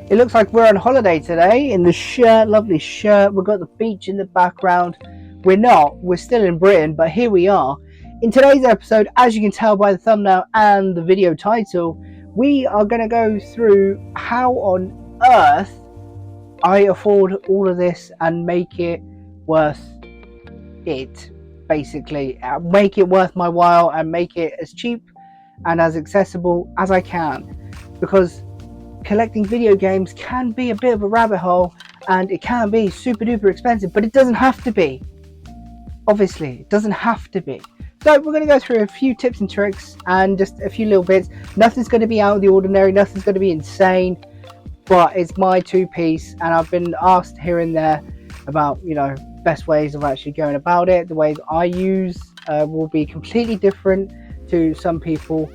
It looks like we're on holiday today in the shirt, lovely shirt. We've got the beach in the background. We're not, we're still in Britain, but here we are. In today's episode, as you can tell by the thumbnail and the video title, we are going to go through how on earth I afford all of this and make it worth it, basically. Make it worth my while and make it as cheap and as accessible as I can, because collecting video games can be a bit of a rabbit hole and it can be super duper expensive, but it doesn't have to be. Obviously, it doesn't have to be. So we're going to go through a few tips and tricks and just a few little bits. Nothing's going to be out of the ordinary, nothing's going to be insane, but it's my two-piece, and I've been asked here and there about, best ways of actually going about it. The ways I use will be completely different to some people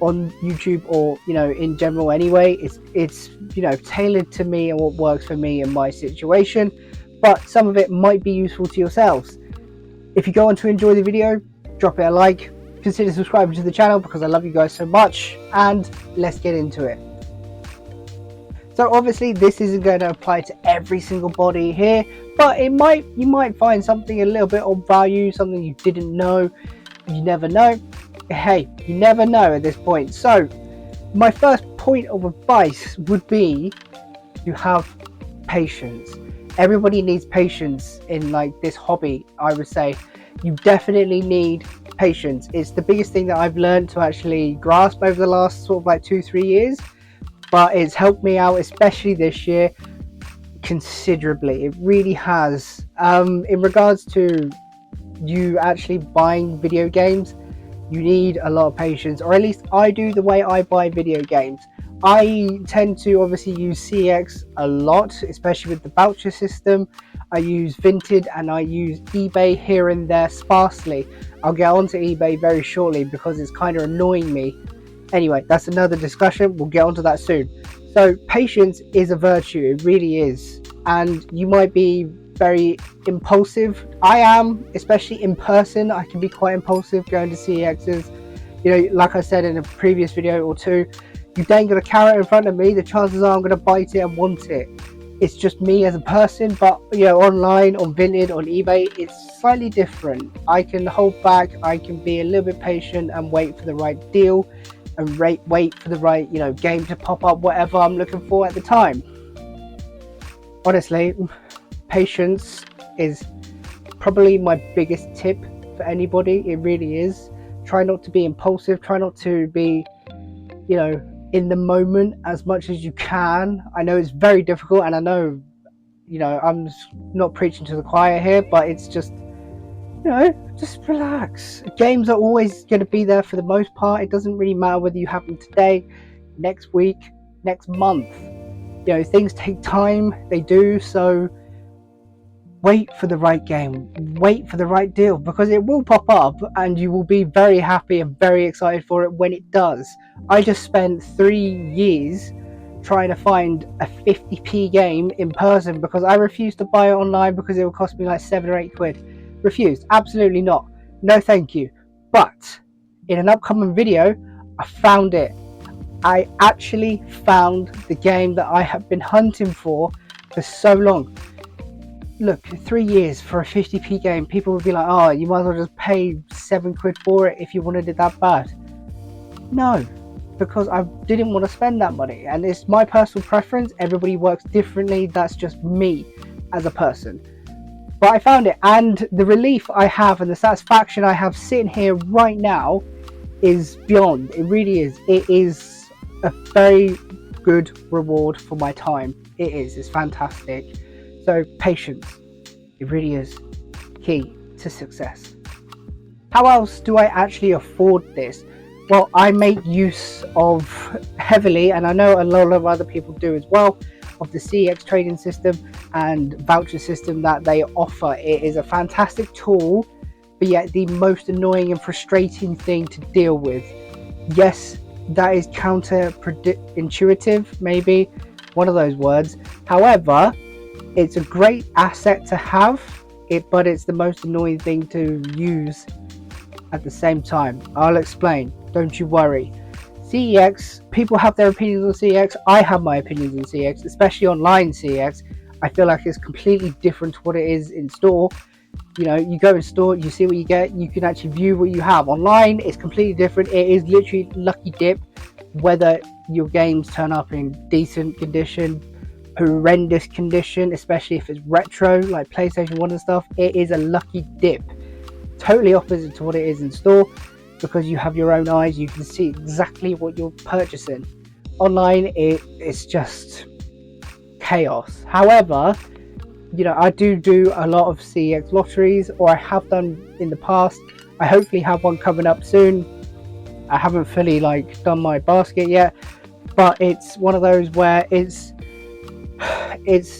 on YouTube, or in general anyway. It's tailored to me and what works for me in my situation, but some of it might be useful to yourselves. If you go on to enjoy the video, drop it a like, consider subscribing to the channel because I love you guys so much, and let's get into it. So obviously this isn't going to apply to every single body here, but you might find something a little bit of value, something you didn't know. You never know. Hey, you never know at this point. So my first point of advice would be to have patience. Everybody needs patience in this hobby. I would say you definitely need patience. It's the biggest thing that I've learned to actually grasp over the last sort of 2-3 years, but it's helped me out, especially this year, considerably. It really has. In regards to you actually buying video games, you need a lot of patience, or at least I do. The way I buy video games, I tend to obviously use CX a lot, especially with the voucher system. I use VINTED and I use eBay here and there sparsely. I'll get onto eBay very shortly because it's kind of annoying me. Anyway, that's another discussion. We'll get onto that soon. So patience is a virtue, it really is. And you might be very impulsive. I am, especially in person. I can be quite impulsive going to CEXs. Like I said in a previous video or two, you dangle a carrot in front of me, the chances are I'm going to bite it and want it. It's just me as a person, but online, on Vinted, on eBay, it's slightly different. I can hold back, I can be a little bit patient and wait for the right deal and wait for the right game to pop up, whatever I'm looking for at the time. Honestly, patience is probably my biggest tip for anybody. It really is. Try not to be impulsive, try not to be in the moment as much as you can. I know it's very difficult, and I know I'm not preaching to the choir here, but it's just just relax. Games are always going to be there for the most part. It doesn't really matter whether you have them today, next week, next month. Things take time, they do. So wait for the right game, wait for the right deal, because it will pop up and you will be very happy and very excited for it when it does. I just spent 3 years trying to find a 50p game in person because I refused to buy it online because it would cost me 7 or 8 quid. Refused. Absolutely not. No thank you. But in an upcoming video, I found it. I actually found the game that I have been hunting for so long. Look, 3 years for a 50p game, people would be like, oh, you might as well just pay 7 quid for it if you wanted it that bad. No, because I didn't want to spend that money, and it's my personal preference. Everybody works differently. That's just me as a person. But I found it, and the relief I have and the satisfaction I have sitting here right now is beyond. It really is. It is a very good reward for my time. It is. It's fantastic. So patience, it really is key to success. How else do I actually afford this? Well, I make use of heavily, and I know a lot of other people do as well, of the CX trading system and voucher system that they offer. It is a fantastic tool, but yet the most annoying and frustrating thing to deal with. Yes, that is counterintuitive, maybe one of those words. However, it's a great asset to have, but it's the most annoying thing to use at the same time. I'll explain, don't you worry. CEX, people have their opinions on CEX. I have my opinions on CEX, especially online CEX. I feel like it's completely different to what it is in store. You know, you go in store, you see what you get, you can actually view what you have. Online, it's completely different. It is literally lucky dip whether your games turn up in decent condition, horrendous condition, especially if it's retro like PlayStation 1 and stuff. It is a lucky dip, totally opposite to what it is in store, because you have your own eyes, you can see exactly what you're purchasing. Online, it's just chaos. However, you know, I do a lot of CEX lotteries, or I have done in the past. I hopefully have one coming up soon. I haven't fully like done my basket yet, but it's one of those where it's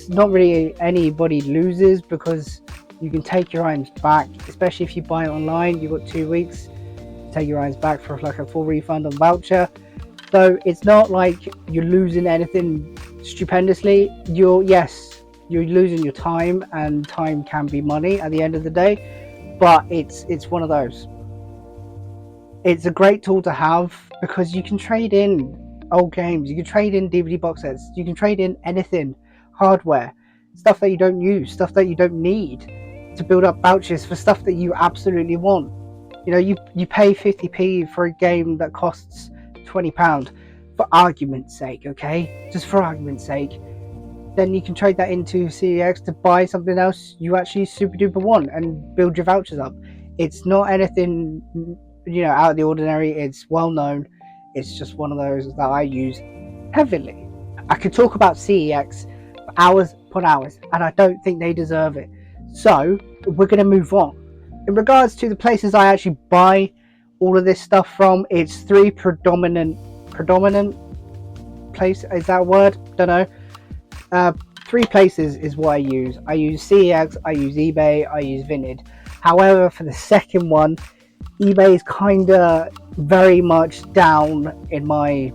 not really anybody loses, because you can take your items back, especially if you buy it online. You've got 2 weeks to take your items back for like a full refund on voucher. So it's not like you're losing anything stupendously. You're losing your time, and time can be money at the end of the day. But it's one of those. It's a great tool to have, because you can trade in old games, you can trade in DVD box sets, you can trade in anything, hardware, stuff that you don't use, stuff that you don't need, to build up vouchers for stuff that you absolutely want. You know, you pay 50p for a game that costs £20, for argument's sake, okay? Just for argument's sake. Then you can trade that into CEX to buy something else you actually super duper want and build your vouchers up. It's not anything, you know, out of the ordinary. It's well known. It's just one of those that I use heavily. I could talk about CEX for hours upon hours, and I don't think they deserve it. So we're going to move on. In regards to the places I actually buy all of this stuff from, it's three predominant place. Is that a word? Don't know. Three places is what I use. I use CEX, I use eBay, I use VINTED. However, for the second one, eBay is kind of very much down in my,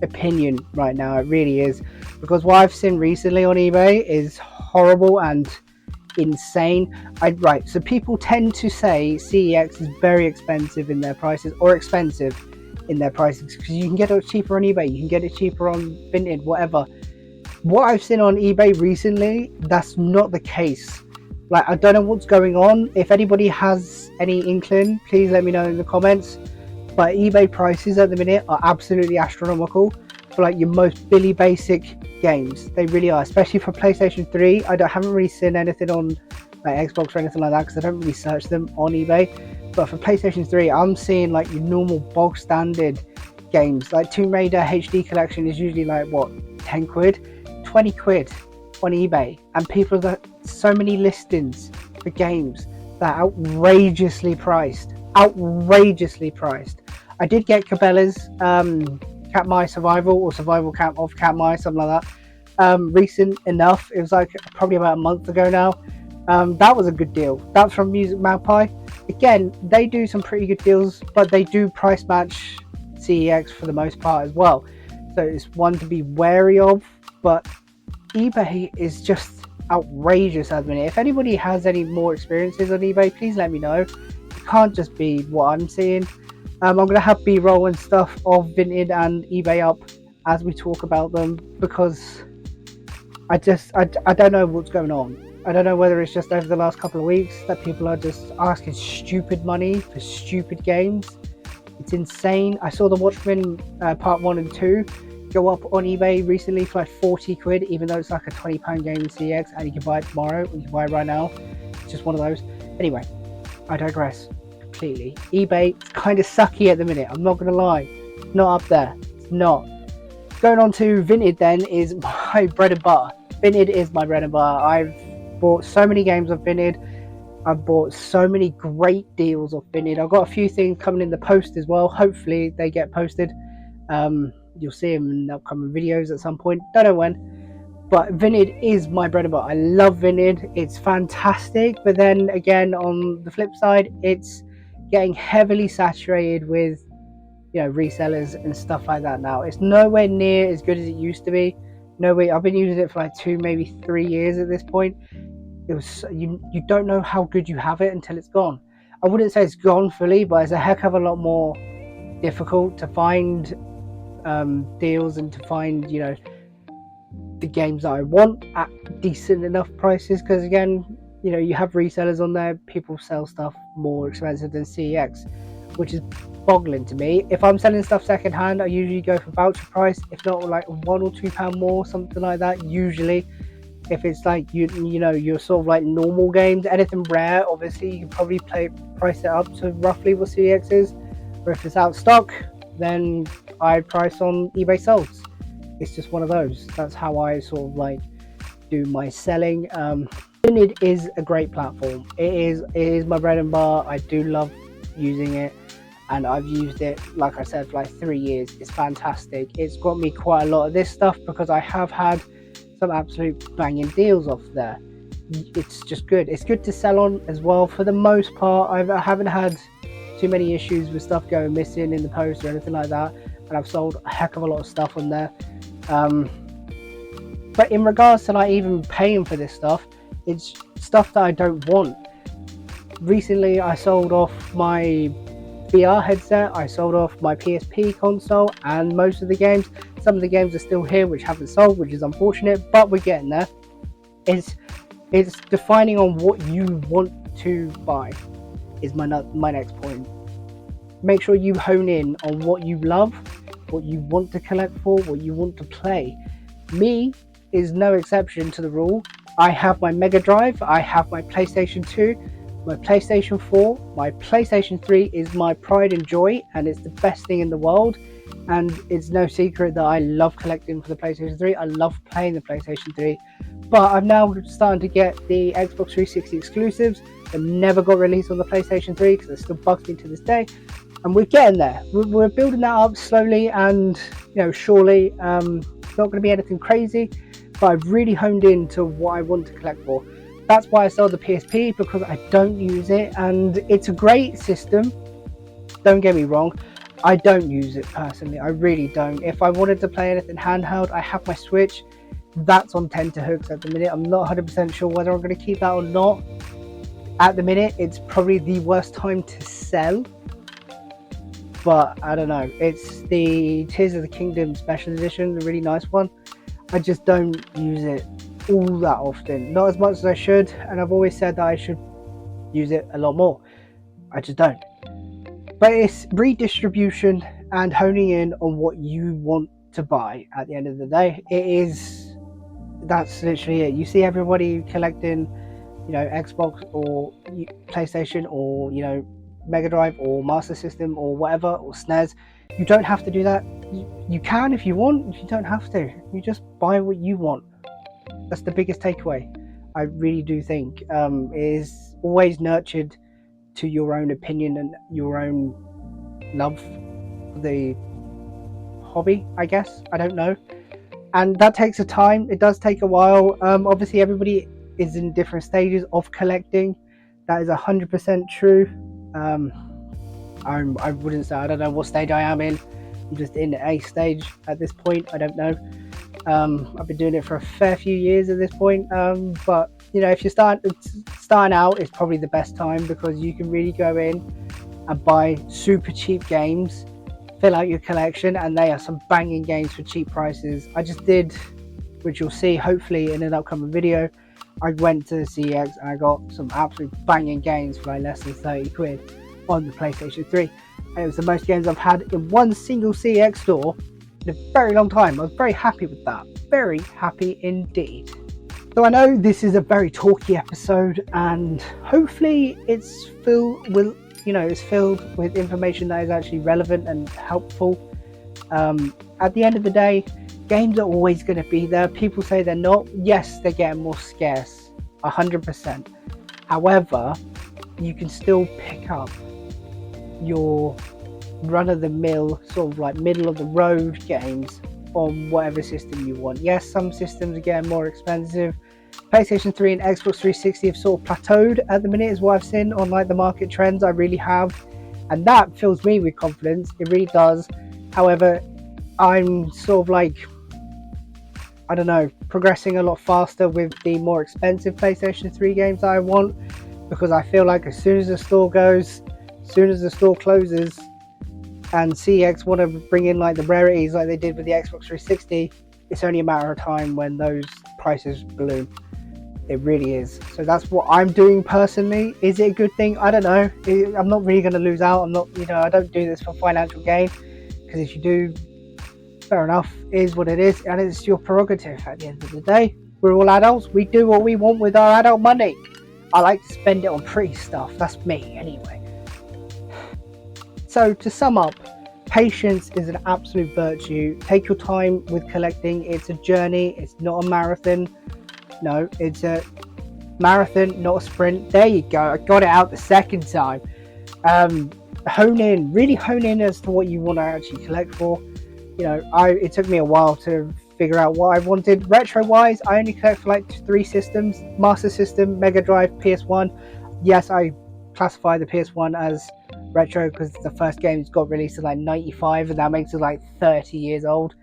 opinion right now. It really is, because what I've seen recently on eBay is horrible and insane. So people tend to say CEX is very expensive in their prices, or expensive in their prices, because you can get it cheaper on eBay, you can get it cheaper on VINTED, whatever. What I've seen on eBay recently, that's not the case. Like, I don't know what's going on. If anybody has any inkling, please let me know in the comments. But eBay prices at the minute are absolutely astronomical for like your most Billy basic games. They really are, especially for PlayStation 3. Haven't really seen anything on like Xbox or anything like that, because I don't really search them on eBay. But for PlayStation 3, I'm seeing like your normal bog standard games. Like Tomb Raider HD Collection is usually like, what, 10 quid? 20 quid on eBay. And people have got so many listings for games that are outrageously priced. I did get Cabela's Katmai Survival, or Survival Camp of Katmai, something like that. Recent enough. It was like probably about a month ago now. That was a good deal. That's from Music Magpie. Again, they do some pretty good deals, but they do price match CEX for the most part as well. So it's one to be wary of. But eBay is just outrageous at the minute. If anybody has any more experiences on eBay, please let me know. It can't just be what I'm seeing. I'm going to have B-roll and stuff of VINTED and eBay up as we talk about them, because I don't know what's going on. I don't know whether it's just over the last couple of weeks that people are just asking stupid money for stupid games. It's insane. I saw the Watchmen part 1 and 2 go up on eBay recently for like 40 quid, even though it's like a £20 game in CX, and you can buy it tomorrow, or you can buy it right now. It's just one of those. Anyway, I digress completely. eBay is kind of sucky at the minute, I'm not going to lie. It's not up there. It's not. Going on to VINTED then is my bread and butter. VINTED is my bread and butter. I've bought so many games of VINTED. I've bought so many great deals of VINTED. I've got a few things coming in the post as well. Hopefully they get posted. You'll see them in upcoming videos at some point. Don't know when. But VINTED is my bread and butter. I love VINTED. It's fantastic. But then again, on the flip side, it's getting heavily saturated with, you know, resellers and stuff like that now. It's nowhere near as good as it used to be. No way. I've been using it for like 2, maybe 3 years at this point. It was, you don't know how good you have it until it's gone. I wouldn't say it's gone fully, but it's a heck of a lot more difficult to find deals and to find, you know, the games that I want at decent enough prices. Because again, you know, you have resellers on there, people sell stuff more expensive than CEX, which is boggling to me. If I'm selling stuff secondhand, I usually go for voucher price, if not like £1 or £2 more, something like that. Usually, if it's like you know, you're sort of like normal games, anything rare, obviously you can probably price it up to roughly what CEX is. Or if it's out of stock, then I price on eBay solds. It's just one of those. That's how I sort of like do my selling. VINTED is a great platform. It is my bread and butter. I do love using it, and I've used it, like I said, for like 3 years. It's fantastic. It's got me quite a lot of this stuff because I have had some absolute banging deals off there. It's just good. It's good to sell on as well. For the most part, I haven't had too many issues with stuff going missing in the post or anything like that, and I've sold a heck of a lot of stuff on there. But in regards to like even paying for this stuff, it's stuff that I don't want. Recently I sold off my VR headset, I sold off my PSP console, and most of the games. Some of the games are still here which haven't sold, which is unfortunate, but we're getting there. It's defining on what you want to buy is my next point. Make sure you hone in on what you love, what you want to collect for, what you want to play. Me is no exception to the rule. I have my Mega Drive, I have my PlayStation 2, my PlayStation 4, my PlayStation 3 is my pride and joy, and it's the best thing in the world. And it's no secret that I love collecting for the PlayStation 3. I love playing the PlayStation 3. But I'm now starting to get the Xbox 360 exclusives that never got released on the PlayStation 3 because they're still bugged me to this day. And we're getting there. We're building that up slowly and, you know, surely. It's not going to be anything crazy, but I've really honed in to what I want to collect for. That's why I sold the PSP, because I don't use it, and it's a great system. Don't get me wrong. I don't use it personally. I really don't. If I wanted to play anything handheld, I have my Switch. That's on tenterhooks at the minute. I'm not 100% sure whether I'm going to keep that or not. At the minute, it's probably the worst time to sell. But I don't know. It's the Tears of the Kingdom Special Edition, the really nice one. I just don't use it all that often. Not as much as I should. And I've always said that I should use it a lot more. I just don't. But it's redistribution and honing in on what you want to buy at the end of the day. That's literally it. You see everybody collecting, you know, Xbox or PlayStation or, you know, Mega Drive or Master System or whatever, or SNES. You don't have to do that. You can if you want. You don't have to. You just buy what you want. That's the biggest takeaway. I really do think is always nurtured to your own opinion and your own love for the hobby, I guess. I don't know. And that takes a time. It does take a while. Obviously everybody is in different stages of collecting. That is 100% true. I wouldn't say, I don't know what stage I am in. I'm just in a stage at this point. I don't know. I've been doing it for a fair few years at this point. But you know, if you're starting out, it's probably the best time, because you can really go in and buy super cheap games, fill out your collection, and they are some banging games for cheap prices. I just did, which you'll see hopefully in an upcoming video. I went to CEX and I got some absolute banging games for like less than 30 quid on the PlayStation 3. And it was the most games I've had in one single CEX store in a very long time. I was very happy with that. Very happy indeed. So I know this is a very talky episode, and hopefully it's filled with information that is actually relevant and helpful. At the end of the day, games are always going to be there. People say they're not. Yes, they're getting more scarce, 100%. However, you can still pick up your run-of-the-mill, sort of like middle-of-the-road games on whatever system you want. Yes, some systems are getting more expensive. PlayStation 3 and Xbox 360 have sort of plateaued at the minute, is what I've seen on like the market trends. I really have, and that fills me with confidence. It really does. However, I'm sort of like, I don't know, progressing a lot faster with the more expensive PlayStation 3 games that I want, because I feel like as soon as the store closes and CX want to bring in like the rarities like they did with the Xbox 360, it's only a matter of time when those prices balloon. It really is. So that's what I'm doing personally. Is it a good thing? I don't know. I'm not really going to lose out. I'm not, I don't do this for financial gain, because if you do, fair enough, it is what it is, and it's your prerogative at the end of the day. We're all adults. We do what we want with our adult money. I like to spend it on pretty stuff. That's me anyway. So to sum up, patience is an absolute virtue. Take your time with collecting. It's a journey. It's not a marathon. No, it's a marathon, not a sprint. There you go. I got it out the second time. Really hone in as to what you want to actually collect for. It took me a while to figure out what I wanted. Retro wise, I only collect for like 3 systems: Master System, Mega Drive, PS1. Yes, I classify the PS1 as retro because the first game got released in like 95, and that makes it like 30 years old.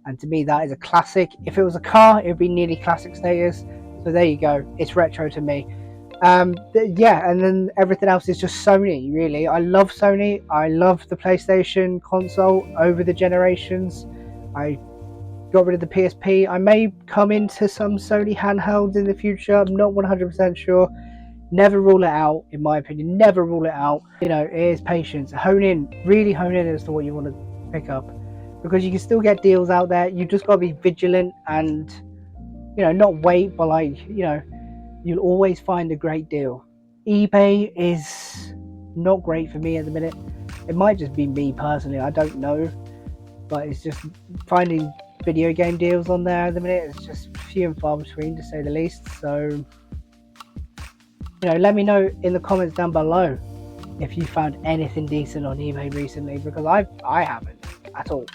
And to me, that is a classic. If it was a car, it would be nearly classic status. So there you go. It's retro to me. And then everything else is just Sony, really. I love Sony. I love the PlayStation console over the generations. I got rid of the PSP. I may come into some Sony handhelds in the future. I'm not 100% sure. Never rule it out, in my opinion. Never rule it out. It is patience. Really hone in as to what you want to pick up, because you can still get deals out there. You just got to be vigilant and, not wait, but you'll always find a great deal. eBay is not great for me at the minute. It might just be me personally, I don't know, but it's just finding video game deals on there at the minute. It's just few and far between, to say the least. So, let me know in the comments down below if you found anything decent on eBay recently, because I haven't at all.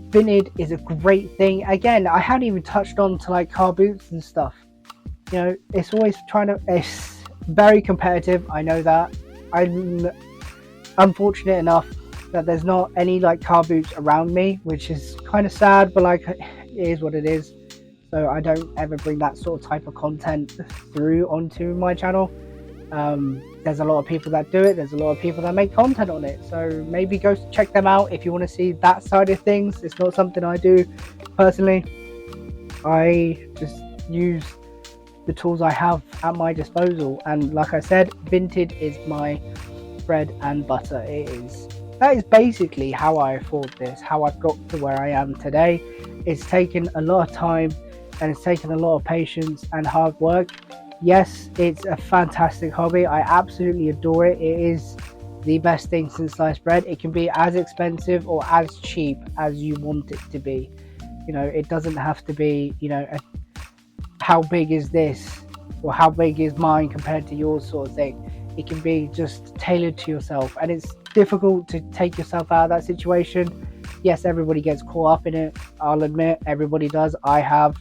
Vinted is a great thing. Again, I hadn't even touched on to like car boots and stuff. It's always it's very competitive. I know that. I'm unfortunate enough that there's not any like car boots around me, which is kind of sad, but like it is what it is. So I don't ever bring that sort of type of content through onto my channel. There's a lot of people that do it. There's a lot of people that make content on it. So maybe go check them out if you want to see that side of things. It's not something I do personally. I just use the tools I have at my disposal. And like I said, Vinted is my bread and butter. That is basically how I afford this, how I've got to where I am today. It's taken a lot of time, and it's taken a lot of patience and hard work. Yes, it's a fantastic hobby. I absolutely adore it. It is the best thing since sliced bread. It can be as expensive or as cheap as you want it to be. It doesn't have to be, how big is this or how big is mine compared to yours sort of thing. It can be just tailored to yourself, and it's difficult to take yourself out of that situation. Yes, everybody gets caught up in it. I'll admit, everybody does. I have.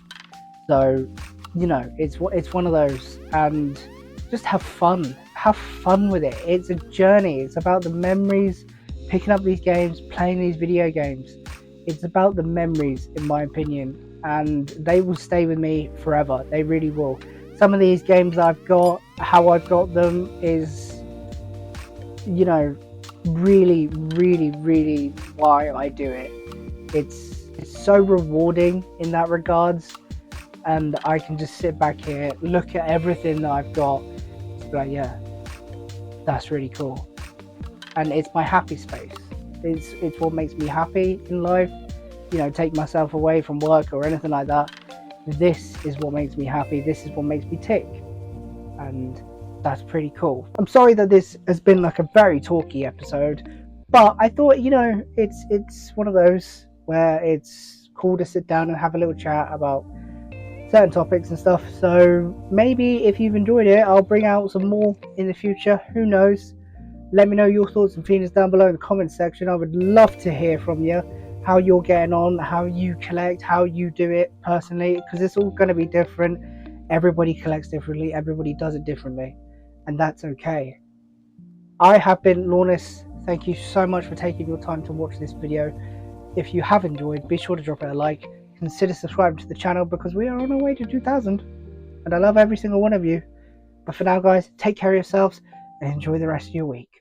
So, it's one of those, and just have fun with it. It's a journey. It's about the memories, picking up these games, playing these video games. It's about the memories, in my opinion, and they will stay with me forever. They really will. Some of these games I've got, how I've got them is, really, really, really why I do it. It's so rewarding in that regards. And I can just sit back here, look at everything that I've got, just be like, yeah, that's really cool. And it's my happy space. It's what makes me happy in life. Take myself away from work or anything like that. This is what makes me happy. This is what makes me tick. And that's pretty cool. I'm sorry that this has been like a very talky episode, but I thought, it's one of those where it's cool to sit down and have a little chat about certain topics and stuff. So maybe if you've enjoyed it, I'll bring out some more in the future. Who knows? Let me know your thoughts and feelings down below in the comments section. I would love to hear from you, how you're getting on, how you collect, how you do it personally, because it's all going to be different. Everybody collects differently, everybody does it differently, and that's okay. I have been Lawless. Thank you so much for taking your time to watch this video. If you have enjoyed, be sure to drop it a like. Consider subscribing to the channel, because we are on our way to 2,000, and I love every single one of you. But for now, guys, take care of yourselves and enjoy the rest of your week.